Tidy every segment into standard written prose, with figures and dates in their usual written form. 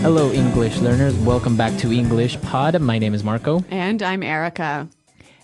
Hello, English learners. Welcome back to English Pod. My name is Marco. And I'm Erica.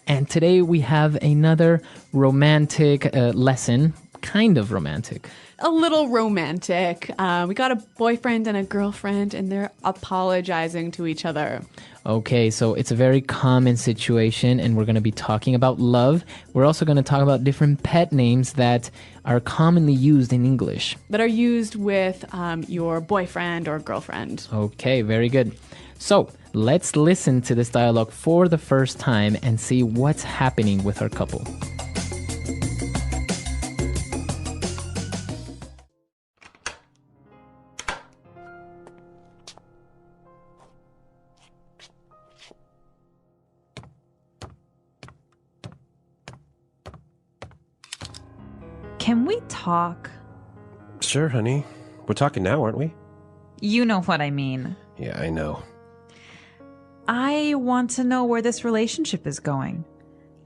And today we have another romantic lesson. Kind of romantic. A little romantic. We got a boyfriend and a girlfriend, and they're apologizing to each other. Okay, so it's a very common situation, and we're going to be talking about love. We're also going to talk about different pet names that are commonly used in English. That are used with your boyfriend or girlfriend. Okay, very good. So let's listen to this dialogue for the first time and see what's happening with our couple. Can we talk? Sure, honey. We're talking now, aren't we? You know what I mean. Yeah, I know. I want to know where this relationship is going.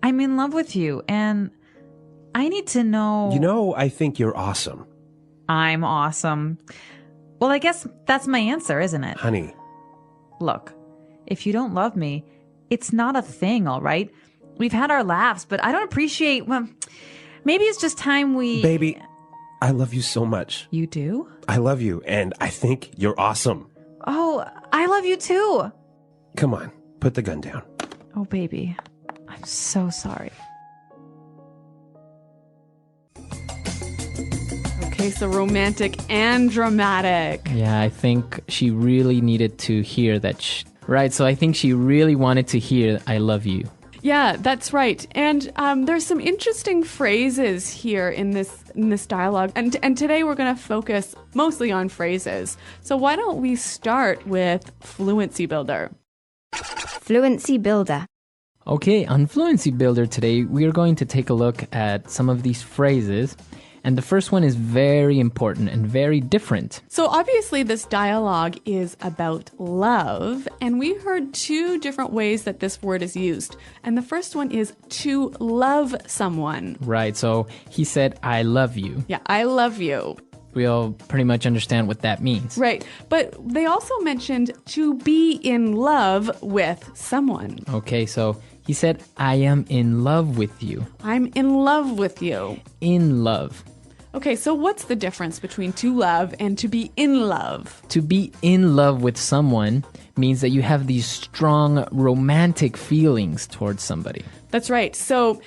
I'm in love with you, and I need to know... You know, I think you're awesome. I'm awesome. Well, I guess that's my answer, isn't it? Honey. Look, if you don't love me, it's not a thing, all right? We've had our laughs, but I don't appreciate... Well, maybe it's just time we... Baby, I love you so much. You do? I love you, and I think you're awesome. Oh, I love you too. Come on, put the gun down. Oh, baby, I'm so sorry. Okay, so romantic and dramatic. Yeah, I think she really needed to hear that. Right, so I think she really wanted to hear, I love you. Yeah, that's right. And there's some interesting phrases here in this dialogue. And today we're going to focus mostly on phrases. So why don't we start with Fluency Builder? Fluency Builder. Okay, on Fluency Builder today, we are going to take a look at some of these phrases. And the first one is very important and very different. So obviously this dialogue is about love, and we heard two different ways that this word is used. And the first one is to love someone. Right, so he said, I love you. Yeah, I love you. We all pretty much understand what that means. Right, but they also mentioned to be in love with someone. Okay, so he said, I am in love with you. I'm in love with you. In love. Okay, so what's the difference between to love and to be in love? To be in love with someone means that you have these strong romantic feelings towards somebody. That's right. So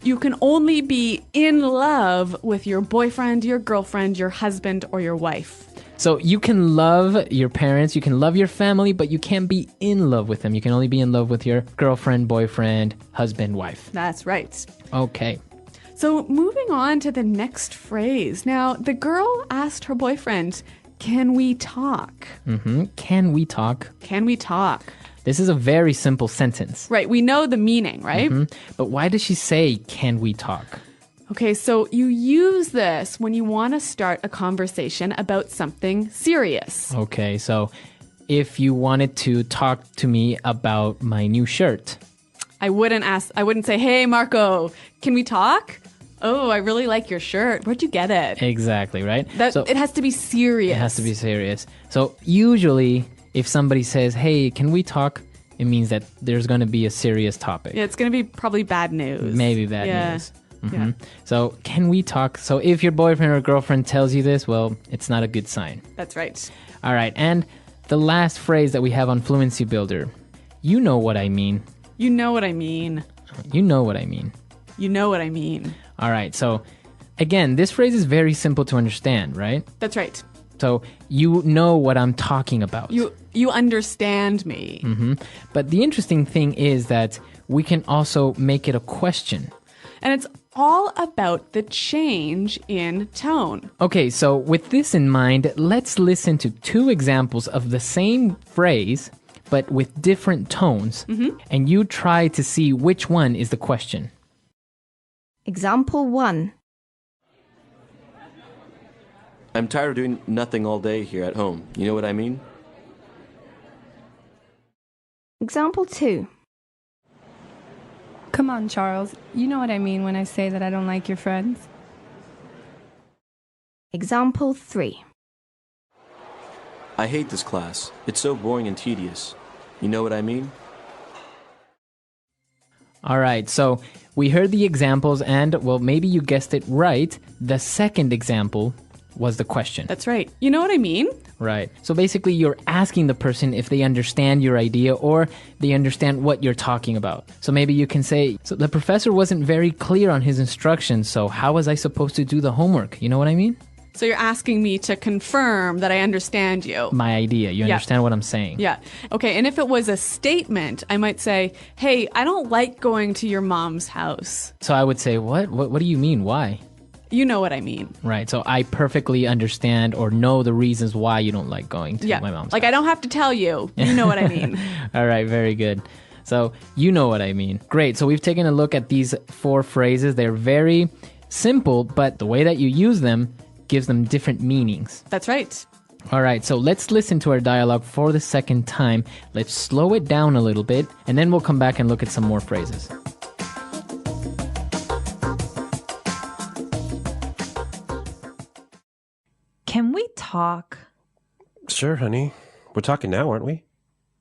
you can only be in love with your boyfriend, your girlfriend, your husband, or your wife. So you can love your parents, you can love your family, but you can't be in love with them. You can only be in love with your girlfriend, boyfriend, husband, wife. That's right. Okay. So moving on to the next phrase. Now, the girl asked her boyfriend, can we talk? Can we talk? Can we talk? This is a very simple sentence. Right, we know the meaning, right? But why does she say, can we talk? Okay, so you use this when you want to start a conversation about something serious. Okay, so if you wanted to talk to me about my new shirt. I wouldn't say, hey, Marco, can we talk? Oh, I really like your shirt. Where'd you get it? Exactly, right? It has to be serious. It has to be serious. So usually, if somebody says, hey, can we talk? It means that there's going to be a serious topic. Yeah, it's going to be probably bad news. Maybe bad news. Yeah. So can we talk? So if your boyfriend or girlfriend tells you this, well, it's not a good sign. That's right. All right. And the last phrase that we have on Fluency Builder, you know what I mean. You know what I mean. You know what I mean. You know what I mean. All right. So again, this phrase is very simple to understand, right? That's right. So you know what I'm talking about. You understand me. But the interesting thing is that we can also make it a question. And it's all about the change in tone. Okay, so with this in mind, let's listen to two examples of the same phrase, but with different tones. And you try to see which one is the question. Example 1. I'm tired of doing nothing all day here at home. You know what I mean? Example 2. Come on, Charles. You know what I mean when I say that I don't like your friends. Example 3. I hate this class. It's so boring and tedious. You know what I mean? All right, so we heard the examples and, well, maybe you guessed it right. The second example was the question. That's right. You know what I mean? Right. So basically, you're asking the person if they understand your idea or they understand what you're talking about. So maybe you can say, so the professor wasn't very clear on his instructions, so how was I supposed to do the homework? You know what I mean? So you're asking me to confirm that I understand you. My idea. You Yeah. understand what I'm saying? Yeah. Okay. And if it was a statement, I might say, hey, I don't like going to your mom's house. So I would say, what? What do you mean? Why? You know what I mean. Right. So I perfectly understand or know the reasons why you don't like going to Yeah. my mom's Like, house. I don't have to tell you. You know what I mean. All right, very good. So you know what I mean. Great. So we've taken a look at these 4 phrases. They're very simple, but the way that you use them gives them different meanings. That's right. All right, so let's listen to our dialogue for the second time. Let's slow it down a little bit, and then we'll come back and look at some more phrases. Can we talk? Sure, honey. We're talking now, aren't we?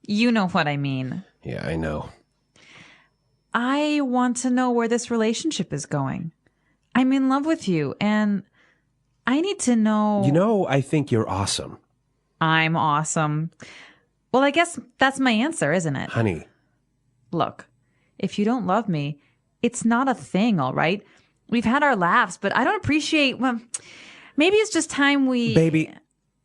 You know what I mean. Yeah, I know. I want to know where this relationship is going. I'm in love with you, and I need to know. You know, I think you're awesome. I'm awesome. Well, I guess that's my answer, isn't it? Honey, Look, if you don't love me, it's not a thing, all right? We've had our laughs, but I don't appreciate. Well, maybe it's just time we. baby,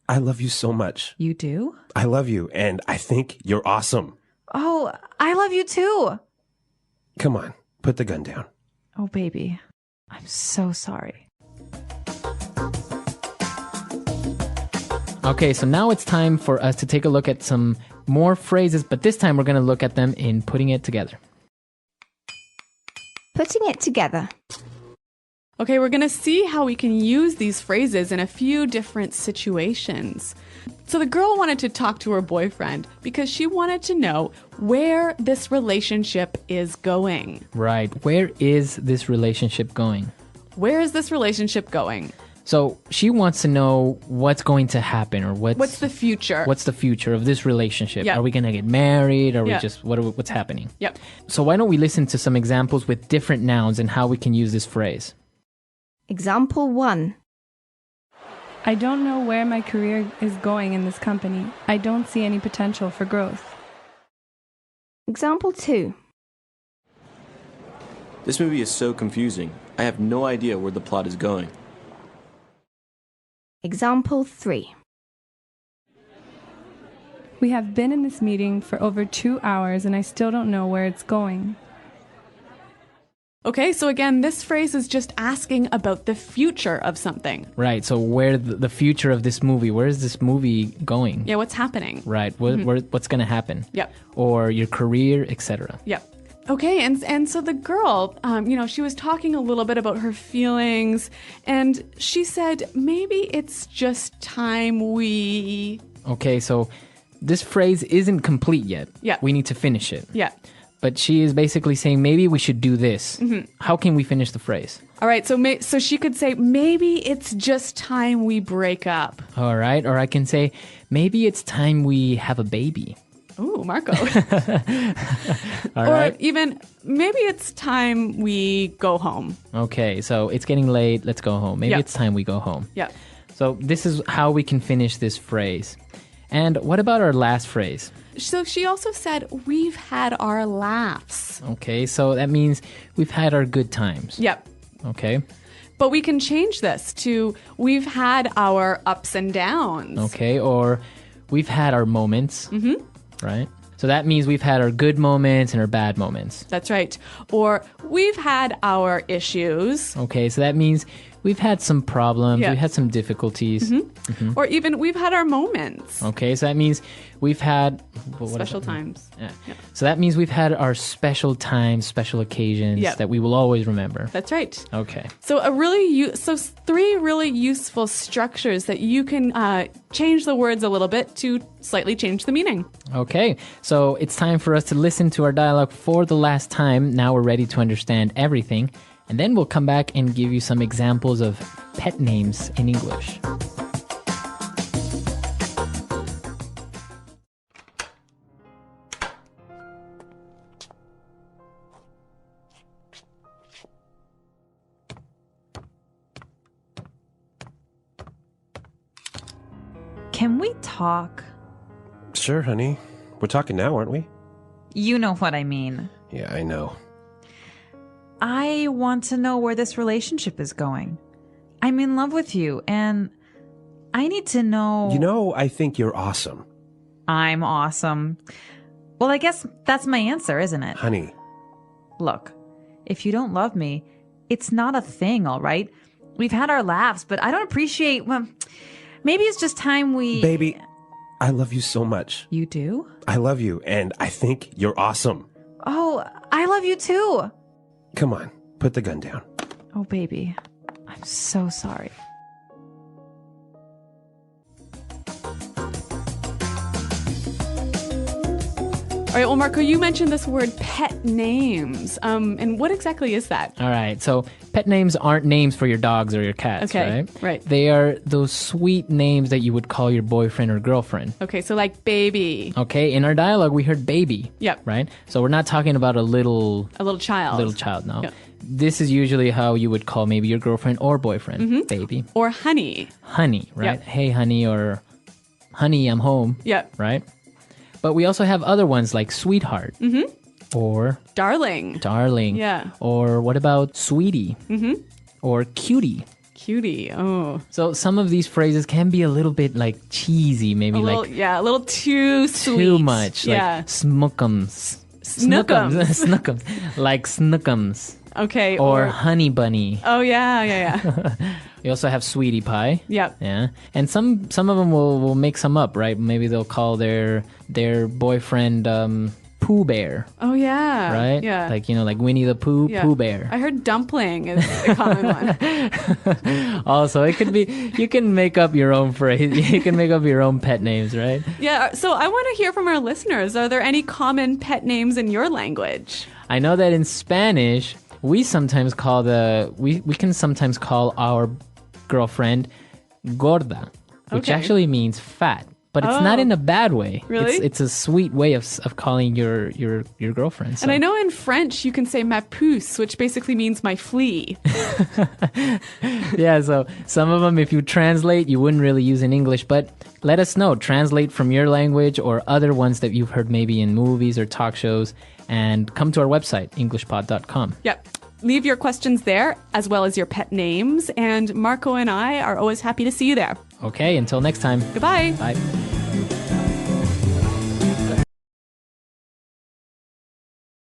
I love you so much. You do? I love you, and I think you're awesome. Oh, I love you too. Come on, put the gun down. Oh, baby. I'm so sorry. Okay, so now it's time for us to take a look at some more phrases, but this time we're going to look at them in putting it together. Putting it together. Okay, we're going to see how we can use these phrases in a few different situations. So the girl wanted to talk to her boyfriend because she wanted to know where this relationship is going. Right. Where is this relationship going? Where is this relationship going? So she wants to know what's going to happen or What's the future? what's the future of this relationship? Yeah. Are we going to get married? Are we Yeah. just what's happening? Yep. So why don't we listen to some examples with different nouns and how we can use this phrase? Example 1. I don't know where my career is going in this company. I don't see any potential for growth. Example 2. This movie is so confusing. I have no idea where the plot is going. Example 3. We have been in this meeting for over 2 hours and I still don't know where it's going. Okay, so again, this phrase is just asking about the future of something. Right. So where the future of this movie? Where is this movie going? Yeah, what's happening? Right. What's going to happen? Yep. Or your career, etc. Yep. Okay, and so the girl, she was talking a little bit about her feelings, and she said, maybe it's just time we... Okay. So this phrase isn't complete yet. Yeah. We need to finish it. Yeah. But she is basically saying maybe we should do this. Mm-hmm. How can we finish the phrase? All right, so she could say, maybe it's just time we break up. All right. Or I can say maybe it's time we have a baby. Ooh, Marco. All Or right. even, maybe it's time we go home. Okay. So it's getting late. Let's go home. Maybe Yeah. it's time we go home. Yeah. So this is how we can finish this phrase. And what about our last phrase? So she also said, we've had our laughs. Okay. So that means we've had our good times. Yep. Okay. But we can change this to, we've had our ups and downs. Okay. Or we've had our moments. Mm-hmm. Right. So that means we've had our good moments and our bad moments. That's right. Or we've had our issues. Okay. So that means we've had some problems. Yeah. We've had some difficulties. Or even we've had our moments. Okay. So that means we've had what is Special that? times. Yeah. So that means we've had our special times, special occasions Yep. that we will always remember. That's right. Okay. So so 3 really useful structures that you can change the words a little bit to slightly change the meaning. Okay. So it's time for us to listen to our dialogue for the last time. Now we're ready to understand everything. And then we'll come back and give you some examples of pet names in English. can we talk? Sure, honey. We're talking now, aren't we? You know what I mean. Yeah, I know. I want to know where this relationship is going. I'm in love with you, and I need to know... You know, I think you're awesome. I'm awesome. Well, I guess that's my answer, isn't it? Honey. Look, if you don't love me, it's not a thing, all right? We've had our laughs, but I don't appreciate... Well, maybe it's just time we... Baby, I love you so much. You do? I love you, and I think you're awesome. Oh, I love you too. Come on, put the gun down. Oh, baby. I'm so sorry. All right, well, Marco, you mentioned this word pet names. And what exactly is that? All right. So pet names aren't names for your dogs or your cats, Okay, right? right. They are those sweet names that you would call your boyfriend or girlfriend. Okay, so like baby, Okay. In our dialogue, we heard baby. Yep. Right? So we're not talking about a little a little child. no. Yeah. This is usually how you would call maybe your girlfriend or boyfriend, baby. Or honey. Honey, right? Yep. Hey, honey, or honey, I'm home. Yep. Right? But we also have other ones like sweetheart or Darling. darling. Yeah. Or what about sweetie? Or cutie. Cutie. Oh. So some of these phrases can be a little bit like cheesy, maybe A little, like yeah, a little too sweet. too much. Yeah. Like snookums. Snookums. Snookums. Like snookums. Okay. Or honey bunny. Oh, yeah. We also have sweetie pie. Yep. Yeah. And some of them will make some up, right? Maybe they'll call their boyfriend Pooh Bear, Oh, yeah. right? Yeah. Like, like Winnie the Pooh, Yeah. Pooh Bear. I heard dumpling is a common one. Also, it could be, you can make up your own phrase. You can make up your own pet names, right? Yeah. So I want to hear from our listeners. Are there any common pet names in your language? I know that in Spanish, we sometimes call we can sometimes call our girlfriend gorda, which Okay. actually means fat. But it's not Oh. in a bad way. Really? It's a sweet way of calling your girlfriend. So. And I know in French you can say ma puce, which basically means my flea. Yeah, so some of them, if you translate, you wouldn't really use in English. But let us know. Translate from your language or other ones that you've heard maybe in movies or talk shows. And come to our website, englishpod.com. Yep. Leave your questions there, as well as your pet names. And Marco and I are always happy to see you there. Okay, until next time. Goodbye. Bye.